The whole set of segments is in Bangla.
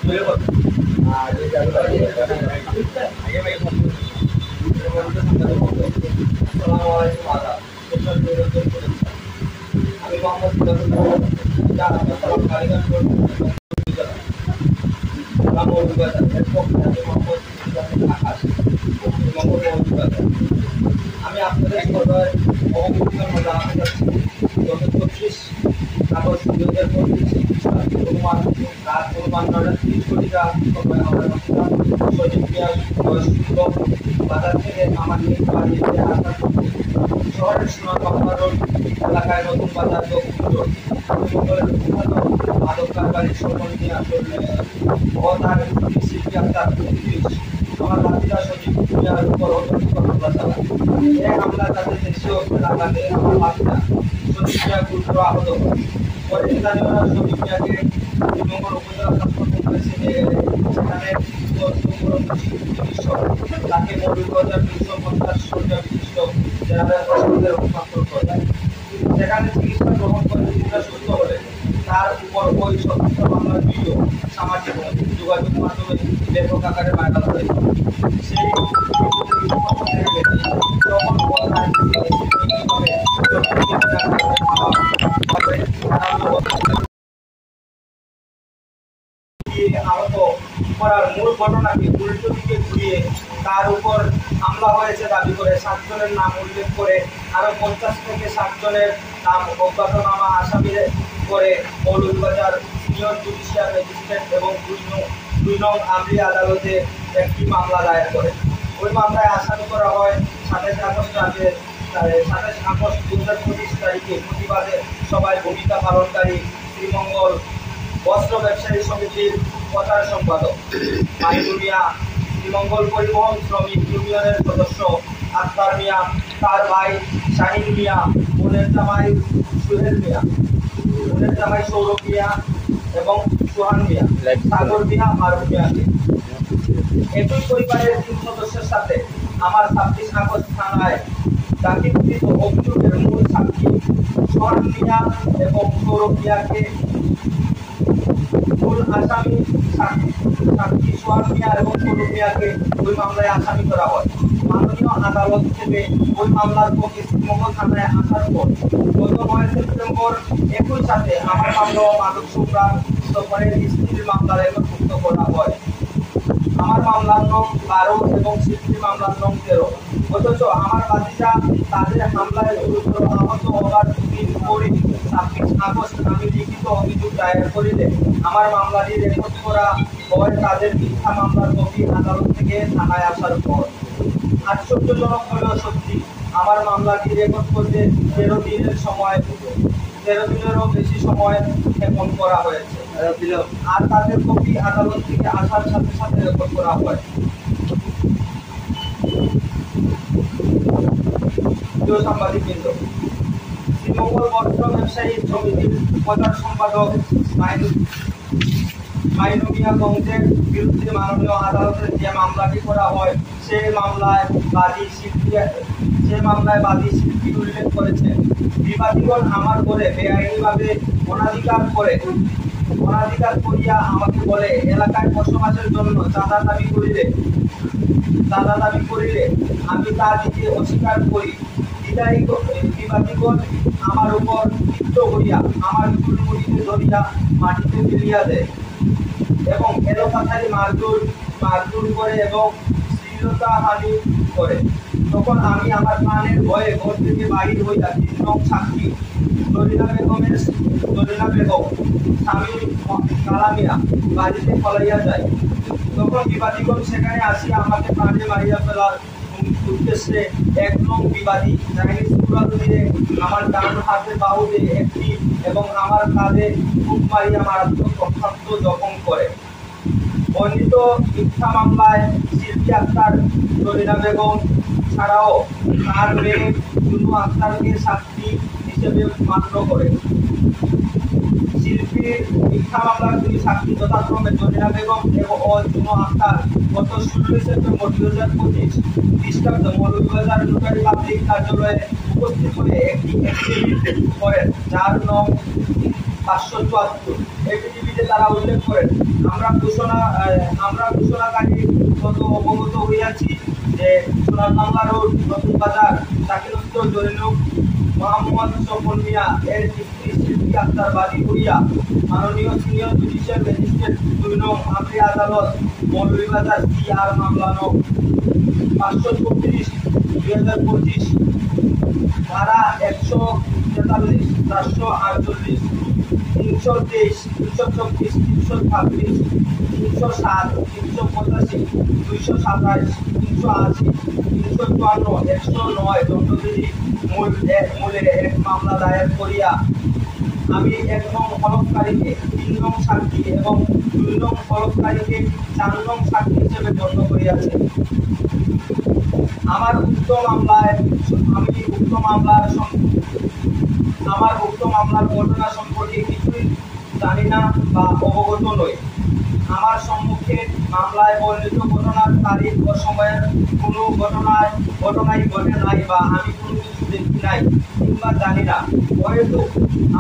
আমি আপনাদের সবাই অবগতির মধ্যে জানাতে চাচ্ছি গত 24 আগস্ট 2025 অনুমান রাত অনুমান 9:30 কোটি টাকা বাজার থেকে আমার নিজ বাড়িতে আসার শহরের সোনারবাংলা রোড এলাকায় নতুন বাজার দক্ষিণ রোড মাদক কারবারির সম্বন্ধে আসলে তার শিল্পী আক্তার আমার বাতিরা সজীব মিয়ার উপর হামলা চালায়। এই হামলা তাদের দেশীয় এলাকাতে আমার বাতিরা সজীব মিয়া গুরুতর আহত হয়। পরে স্থানীয়রা সজীব মিয়াকে শ্রীমঙ্গল উপজেলা স্বাস্থ্য কমপ্লেক্সে নিয়ে গেলে সেখানে চিকিৎসক তাকে মৌলিকতার 250 শয্যা বিশিষ্ট জেনারেল হাসপাতালে হস্তান্তর করে। সেখানে চিকিৎসা গ্রহণ করে কিছুটা সুস্থ হলে তার উপর ওই সতর্ক মামলার ভিডিও সামাজিক যোগাযোগ মাধ্যমে ব্যাপক আকারে ভাইরাল হয়েছে। সেই আহত করার মূল ঘটনাকে উল্টো দিকে ঘুরিয়ে তার উপর হামলা হয়েছে দাবি করে 7 জনের নাম উল্লেখ করে আরো 50 থেকে 60 জনের নাম অজ্ঞাতনামা আসামি করে মৌলভীবাজার সিনিয়র জুডিশিয়াল ম্যাজিস্ট্রেট এবং 2 নং আমলি আদালতে একটি মামলা দায়ের করে। ওই মামলায় আসামি করা হয় 27 আগস্ট 2025 তারিখে প্রতিবাদে সভায় ভূমিকা পালনকারী শ্রীমঙ্গল বস্ত্র ব্যবসায়ী সমিতির প্রচার সম্পাদক মাইনুল মিয়া, শ্রীমঙ্গল পরিবহন শ্রমিক ইউনিয়নের সদস্য আক্তার মিয়া, তার ভাই শাহিন মিয়া, বোনের জামাই সুহেল মিয়া, বোনের জামাই সৌরভ মিয়া এবং সুহান মিয়া, সাগর মিয়া, মারুফ মিয়াকে। একই পরিবারের 3 সদস্যের সাথে আমার 26 আগস্ট থানায় দাখিলকৃত অভিযোগের মূল সাক্ষী সুহান মিয়া এবং সৌরভ মিয়াকে মূল আসামি সাক্ষী সুহান মিয়া এবং সৌরভ মিয়াকে ওই মামলায় আসামি করা হয়। মাননীয় আদালত থেকে ওই মামলার কপি শ্রীমঙ্গল থানায় আসার পর গত 9 সেপ্টেম্বর একই সাথে আমার মামলা মাদক সংগ্রাম দপ্তরের স্ত্রীর মামলা রেকর্ডভুক্ত করা হয়। আমার মামলার নং 12 এবং স্ত্রীর মামলার নং 13। অথচ আমার বাদীরা তাদের হামলায় গুরুতর আহত হওয়ার দিন পরে 26 আগস্ট আমি লিখিত অভিযোগ দায়ের করিলে আমার মামলাটি রেকর্ড করা হয় তাদের মিথ্যা মামলার কপি আদালত থেকে থানায় আসার পর। আশ্চর্যজনক হলেও সত্যি আমার মামলাটি রেকর্ড করতে 13 দিনেরও বেশি সময় ক্ষেপণ করা হয়েছে। আর তাদের কপি আদালত থেকে আসার সাথে সাথে রেকর্ড করা হয়। সাংবাদিকবৃন্দ, শ্রীমঙ্গল বস্ত্র ব্যবসায়ী সমিতির প্রচার সম্পাদক মাইনুল মিয়া গঞ্জের বিরুদ্ধে মাননীয় আদালতে যে মামলাটি করা হয় সেই মামলায় বাদী শিল্পী উল্লেখ করেছে, বিবাদীগণ আমার করে বেআইনিভাবে অনাধিকার করিয়া আমাকে বলে এলাকায় বসবাসের জন্য চাঁদা দাবি করিলে আমি তা দিতে অস্বীকার করি। বিবাদীগণ আমার উপর ক্ষিপ্ত হইয়া আমার চুলমুড়িতে ধরিয়া মাটিতে ফেলিয়া দেয় এবং এলোপাথারি মারধর করে এবং শ্লীলতাহানি করে। তখন আমি আমার প্রাণের ভয়ে ঘর থেকে বাহির হইয়া 3 নং সাক্ষী জরিনা বেগম স্বামী কালামিয়া বাড়িতে পলাইয়া যায়। তখন বিবাদীগণ সেখানে আসিয়া আমাকে প্রাণে মারিয়া ফেলার উদ্দেশ্যে 1 নং বিবাদী চাইনিজ কুড়াল দিয়ে আমার ডান হাতে বাহুতে একটি এবং আমার কাঁধে খুব মারিয়া মারাত্মক রক্তাক্ত জখম করে। বর্ণিত মিথ্যা মামলায় শিল্পী আক্তার জরিনা বেগম ছাড়াও তার মেয়ে জুনু আক্তারকে সাক্ষী হিসেবে মান্য করে। শিল্পীর মিথ্যা মামলার দুই সাক্ষী যথাক্রমে জরিনা বেগম ও জুনো আক্তার গত 16 সেপ্টেম্বর 2025 খ্রিস্টাব্দ মৌলভীবাজার নোটারি পাবলিক কার্যালয়ে উপস্থিত হয়ে একটি এফিডেভিট করেন, যার নং 574। এফিডেভিটে তারা উল্লেখ করেন, আমরা ঘোষণাকারী গত অবগত হইয়াছি যে সোনারবাংলা রোড নতুন বাজার শাকিরুত্তর জরিনুক মোহাম্মদ সফল মিয়া এর স্ত্রী শিল্পী আক্তার বাদী করিয়া মাননীয় সিনিয়র জুডিশিয়াল ম্যাজিস্ট্রেট 2 নং আমলি আদালত মৌলভীবাজার CR মামলা নং 534/2025 ধারা 143, 448, 323, 324, 326, 307, 385, 227, 380, 354, 109 দণ্ডবিধি মূলে এক মামলা দায়ের করিয়া আমি 1 নং হলফকারীকে 3 নং সাক্ষী এবং 2 নং হলফকারীকে 4 নং সাক্ষী হিসেবে গণ্য করিয়াছি। আমার উক্ত মামলার ঘটনা সম্পর্কে কিছুই জানি না বা অবগত নই। আমার সম্মুখে মামলায় বর্ণিত ঘটনার তারিখ ও সময়ের কোনো ঘটনাই ঘটে নাই বা আমি কোনো কিছু দেখি নাই কিংবা জানি না। হয়তো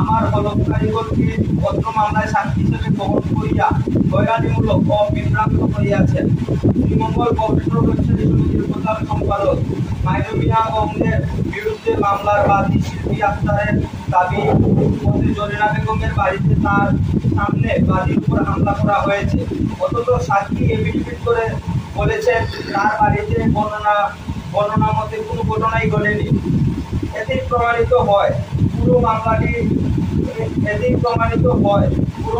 আমার হলফকারীগণকে অত্র মামলায় সাক্ষী হিসেবে গ্রহণ করিয়া হয়রানিমূলক ও বিভ্রান্ত করিয়াছেন। শ্রীমঙ্গল কম্পিউটার ব্যবসায়ী সমিতির প্রধান সম্পাদক মাইনুমিয়া গঙ্গের বিরুদ্ধে মামলার বাদী শিল্পী আক্তারের দাবি মতে জরিনা বেগমের বাড়িতে তার সামনে বাদীর উপর হামলা করা হয়েছে, অথচ সাক্ষী এফিডেভিট করে বলেছেন তার বাড়িতে বর্ণনা মতে কোনো ঘটনাই ঘটেনি। এতেই প্রমাণিত হয় পুরো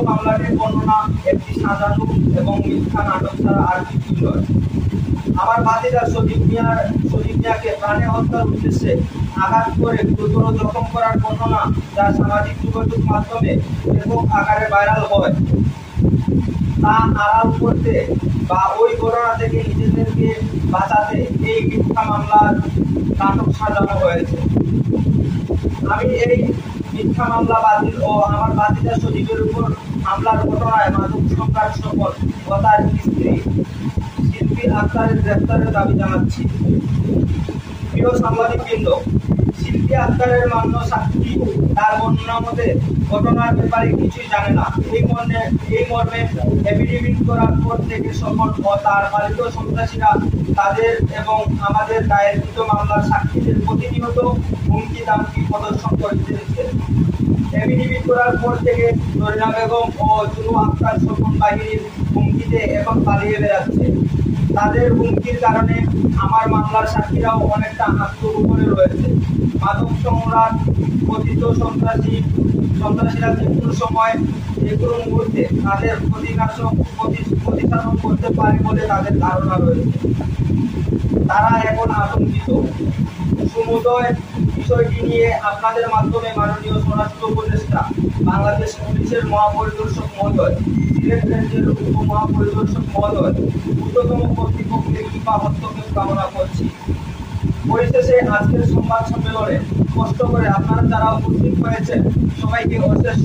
মামলাটির বর্ণনা একটি সাজানো এবং মিথ্যা নাটক ছাড়া আর কিছুই নয়। আমার ভাতিজা সজীব মিয়াকে প্রাণে হত্যার উদ্দেশ্যে আঘাত করে গুরুতর জখম করার বর্ণনা যা সামাজিক যোগাযোগ মাধ্যমে ব্যাপক আকারে ভাইরাল হয়, তা আড়াল করতে বা ওই ঘটনা থেকে নিজেদেরকে বাঁচাতে এই মিথ্যা মামলার নাটক সাজানো হয়েছে। আমি এই মিথ্যা মামলা বাতিল ও আমার ভাতিজা সজীবের উপর হামলার ঘটনায় মাদক সংঘাত সফল ও তার স্ত্রী শিল্পী আক্তারের গ্রেফতারের দাবি জানাচ্ছি। প্রিয় সাংবাদিকবৃন্দ, শিল্পী আক্তারের মান্য সাক্ষী তার বর্ণনা মতে ঘটনার ব্যাপারে কিছুই জানে না। এই মর্মে এফিডেভিট করার পর থেকে সফল ও তার পালিত সন্ত্রাসীরা তাদের এবং আমাদের দায়েরকৃত মামলার সাক্ষীদের প্রতিনিয়ত হুমকি দামকি প্রদর্শন করতেছে। এফিডেভিট করার পর থেকে জরিনা বেগম ও জুনু আক্তার স্বপন বাহিনীর হুমকিতে এখন পালিয়ে বেড়াচ্ছে। তাদের হুমকির কারণে আমার মামলার সাক্ষীরাও অনেকটা আত্মগোপনে রয়েছে। মাদক সম্রাট কথিত সন্ত্রাসীরা যে কোনো সময় যে কোনো মুহূর্তে তাদের প্রতিসাধন করতে পারে বলে তাদের ধারণা রয়েছে। তারা এখন আতঙ্কিত। সমুদয় বিষয়টি নিয়ে আপনাদের মাধ্যমে মাননীয় স্বরাষ্ট্র উপদেষ্টা, বাংলাদেশ পুলিশের মহাপরিদর্শক মহোদয়, সিলেট রেঞ্জের উপমহাপরিদর্শক মহোদয়, ঊর্ধ্বতন কর্তৃপক্ষের কৃপা হস্তক্ষেপ কামনা করছি। পরিশেষে আজকের সংবাদ সম্মেলনে কষ্ট করে আপনারা যারা উপস্থিত হয়েছেন সবাইকে অশেষ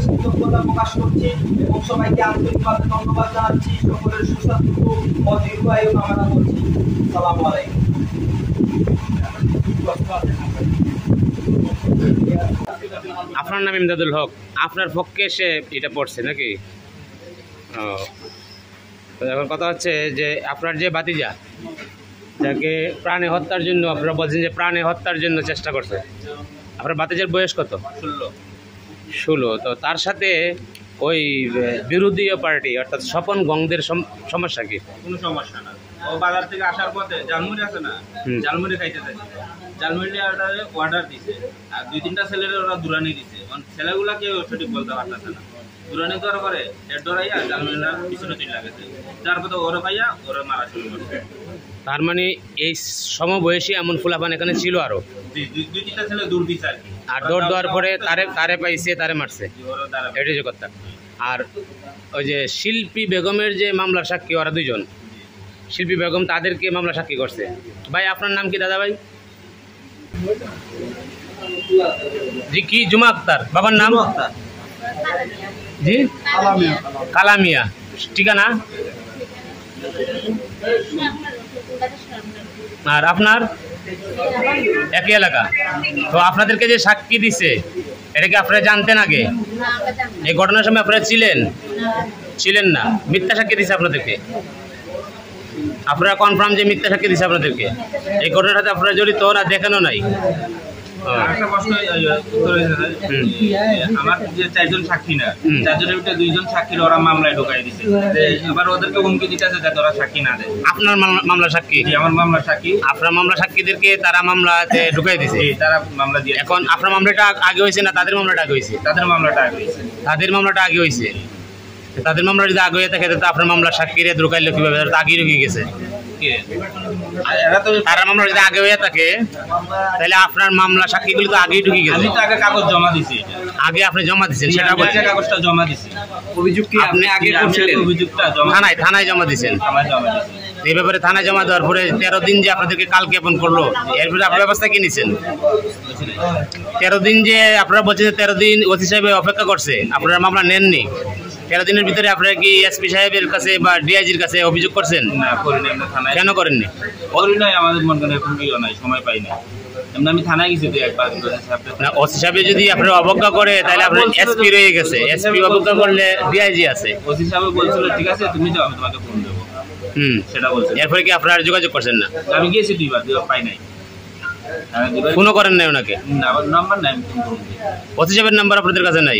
কৃতজ্ঞতা প্রকাশ করছি এবং সবাইকে আন্তরিকভাবে ধন্যবাদ জানাচ্ছি। সকলের সুস্বাস্থ্য ও দীর্ঘায়ু কামনা করছি। আসসালামু আলাইকুম। আপনার নাম ইমদাদুল হক, আপনার পক্ষে সে এটা পড়ছে নাকি? তো এখন কথা হচ্ছে যে আপনার যে ভাতিজা যাকে প্রাণে হত্যার জন্য আপনারা বলছেন যে প্রাণে হত্যার জন্য চেষ্টা করছে, আপনার ভাতিজার বয়স কত? 16। তো তার সাথে ওই বিরোধী পার্টি অর্থাৎ স্বপন গঙ্গদের সমস্যা কি? কোনো সমস্যা না। ও বাজার থেকে আসার পথে জালমুড়ি আছে না, জালমুড়ি খাইতে চাইছে। জালমুড়ি অর্ডার দিছে আর 2-3টা ছেলের ওরা দুরানি দিছে। ছেলেগুলা কেউ সঠিক বলতে পারতেছে না। দুরানি দেওয়ার পরে ডরাইয়া জালমুড়িটার পিছনে চলে লাগেছে, যার পথে ওরা পাইয়া ওরা মারা শুরু করছে। তার মানে এই সমবয়সী এমন ফুলাপান এখানে ছিল আরো 2-3টা ছেলে দৌড় দিচ্ছে আর কি। আর দৌড় দেওয়ার পরে তারে পাইছে, তারে মারছে, এটাই যে কথা। আর ওই যে শিল্পী বেগমের যে মামলার সাক্ষী ওরা 2 জন, শিল্পী বেগম তাদেরকে মামলা সাক্ষী করছে। ভাই আপনার নাম কি দাদা ভাই? জি কি? জুমা আক্তার। বাবার নাম? জি কালামিয়া ঠিকানা আর আপনার একই এলাকা তো আপনাদেরকে যে সাক্ষী দিছে এটা কি আপনারা জানতেন আগে এই ঘটনার সময় আপনারা ছিলেন না মিথ্যা সাক্ষী দিছে আপনাদেরকে আপনারা কনফার্ম যে মিথ্যা সাক্ষী দিছে আপনাদেরকে এই ঘটনাটাতে আপনারা জড়িত না দেখানো নাই আরেকটা প্রশ্ন উত্তর হয়েছে আমার যে 4 জন সাক্ষী না 4 জনের ভিতরে 2 জন সাক্ষীর ওরা মামলায় ঢুকাই দিছে এবার ওদেরকে হুমকি দিতেছে যাতে ওরা সাক্ষী না দেয় আপনার মামলা সাক্ষী আমার মামলা সাক্ষী আপনার মামলা সাক্ষীদেরকে তারা মামলাতে ঢুকাই দিছে তারা মামলা দিয়ে এখন আপনার মামলাটা আগে হয়েছে না তাদের মামলাটা আগে হয়েছে তাদের মামলাটা আগে হয়েছে তাদের মামলাটা আগে হয়েছে তাদের মামলা যদি আগে হয়ে থাকে তো আপনার মামলা সাক্ষীরে ঢুকাইলে কিভাবে তারা তো আগেই ঢুকে গেছে এরা তো তার মামলা যদি আগে হয়ে থাকে তাহলে আপনার মামলা সাক্ষীগুলি তো আগেই ঢুকে গেছে আমি তো আগে কাগজ জমা দিছি আগে আপনি জমা দিচ্ছেন সেটা আমি আগে কাগজটা জমা দিছি অভিযোগ কি আপনি আগে করছিলেন অভিযোগটা জমা থানায় জমা দিচ্ছেন আমার জমা দিছি এই ব্যাপারে থানায় জমা দেওয়ার পরে 13 দিন যে আপনাদেরকে কাল জ্ঞাপন করলো এরপরে আপনার ব্যবস্থা কি নিচ্ছেন 13 দিন যে আপনারা বলছেন 13 দিন ওসি সাহেব অপেক্ষা করছে আপনারা মামলা নেননি 13 দিনের ভিতরে আপনারা কি এসপি সাহেবের কাছে বা ডিআইজির কাছে অভিযোগ করছেন না করিনি আমরা থানায় কেন করেননি করি নাই আমাদের মন করে এখন কি নাই সময় পাই না এমনি আমি থানায় গেছি তো একবার না ওসি সাহেব যদি আপনারা অবজ্ঞা করে তাহলে আপনার এসপি রয়ে গেছে এসপি অবজ্ঞা করলে ডিআইজি আছে ওসি সাহেব বলছিল ঠিক আছে তুমি যাও আমি তোমাকে ফোন দেবো সেটা বলছে এরপরে কি আপনারা যোগাযোগ করছেন না আমি গিয়েছি দুইবার পাই নাই ফোনও করেন নাই ওনাকে নাম্বার নাই ওসি সাহেবের নাম্বার আপনাদের কাছে নাই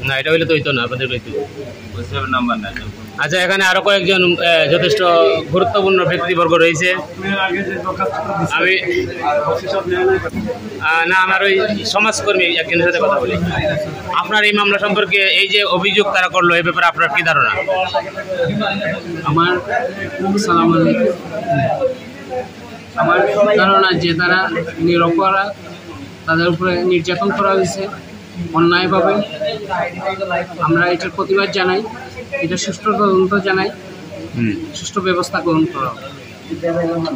না এটা হইলে তো হইতো না আপনাদের হইতো ওসি সাহেবের নাম্বার নাই আচ্ছা এখানে আরো কয়েকজন যথেষ্ট গুরুত্বপূর্ণ ব্যক্তিবর্গ রয়েছে আমি না আমার ওই সমাজকর্মী একজনের সাথে কথা বলি আপনার এই মামলা সম্পর্কে এই যে অভিযোগ তারা করলো এই ব্যাপারে আপনার কি ধারণা আমার সালাম আলাইকুম আমার ধারণা যে তারা নিরপরাধ তাদের উপরে নির্যাতন করা হয়েছে অন্যায়ভাবে আমরা এটার প্রতিবাদ জানাই এটা সুষ্ঠু তদন্ত জানাই সুষ্ঠু ব্যবস্থা গ্রহণ করা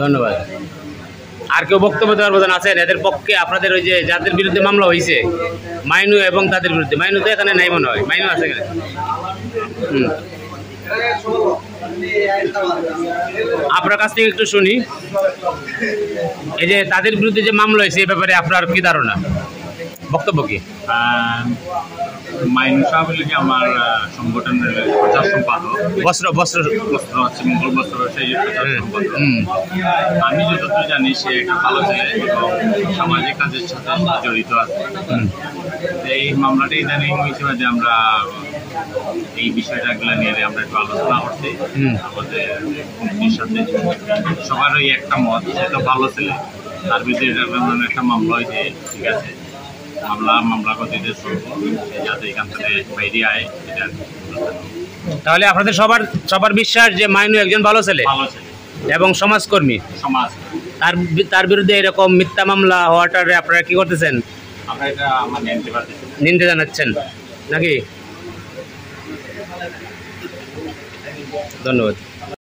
ধন্যবাদ আর কেউ বক্তব্য দেওয়ার মতন আছেন এদের পক্ষে আপনাদের ওই যে যাদের বিরুদ্ধে মামলা হয়েছে মাইনু এবং তাদের বিরুদ্ধে মাইনু তো এখানে নাই মনে হয় মাইনু আছে এখানে আপনার কাছ থেকে একটু শুনি এই যে তাদের বিরুদ্ধে যে মামলা হয়েছে এই ব্যাপারে আপনার কি ধারণা বক্তব্য কি মাইনু সাহেব লিগে আমার সংগঠনের প্রচার সম্পাদক বস্ত্র আছে মঙ্গল বস্ত্র ব্যবসায়ী প্রচার সম্পাদক আমি যতদূর জানি সে একটা ভালো ছেলে এবং সামাজিক কাজের সাথে জড়িত আছে এই মামলাটা ইদানিং হিসেবে যে আমরা এই বিষয়টাগুলো নিয়ে আমরা একটু আলোচনা করছি আমাদের কমিটির সাথে সবার ওই একটা মত সে তো ভালো ছেলে তার ভিতরে একটা মামলা হয়েছে ঠিক আছে মামলা গতিতে চলবো যাতে এখান থেকে বাইরে আয় এটা তাহলে আপনাদের সবার বিশ্বাস যে মাইনু একজন ভালো ছেলে এবং সমাজকর্মী তার বিরুদ্ধে এরকম মিথ্যা মামলা হওয়াটারে আপনারা কি করতেছেন আমরা এটা আমার নিন্দা জানাচ্ছেন নাকি ধন্যবাদ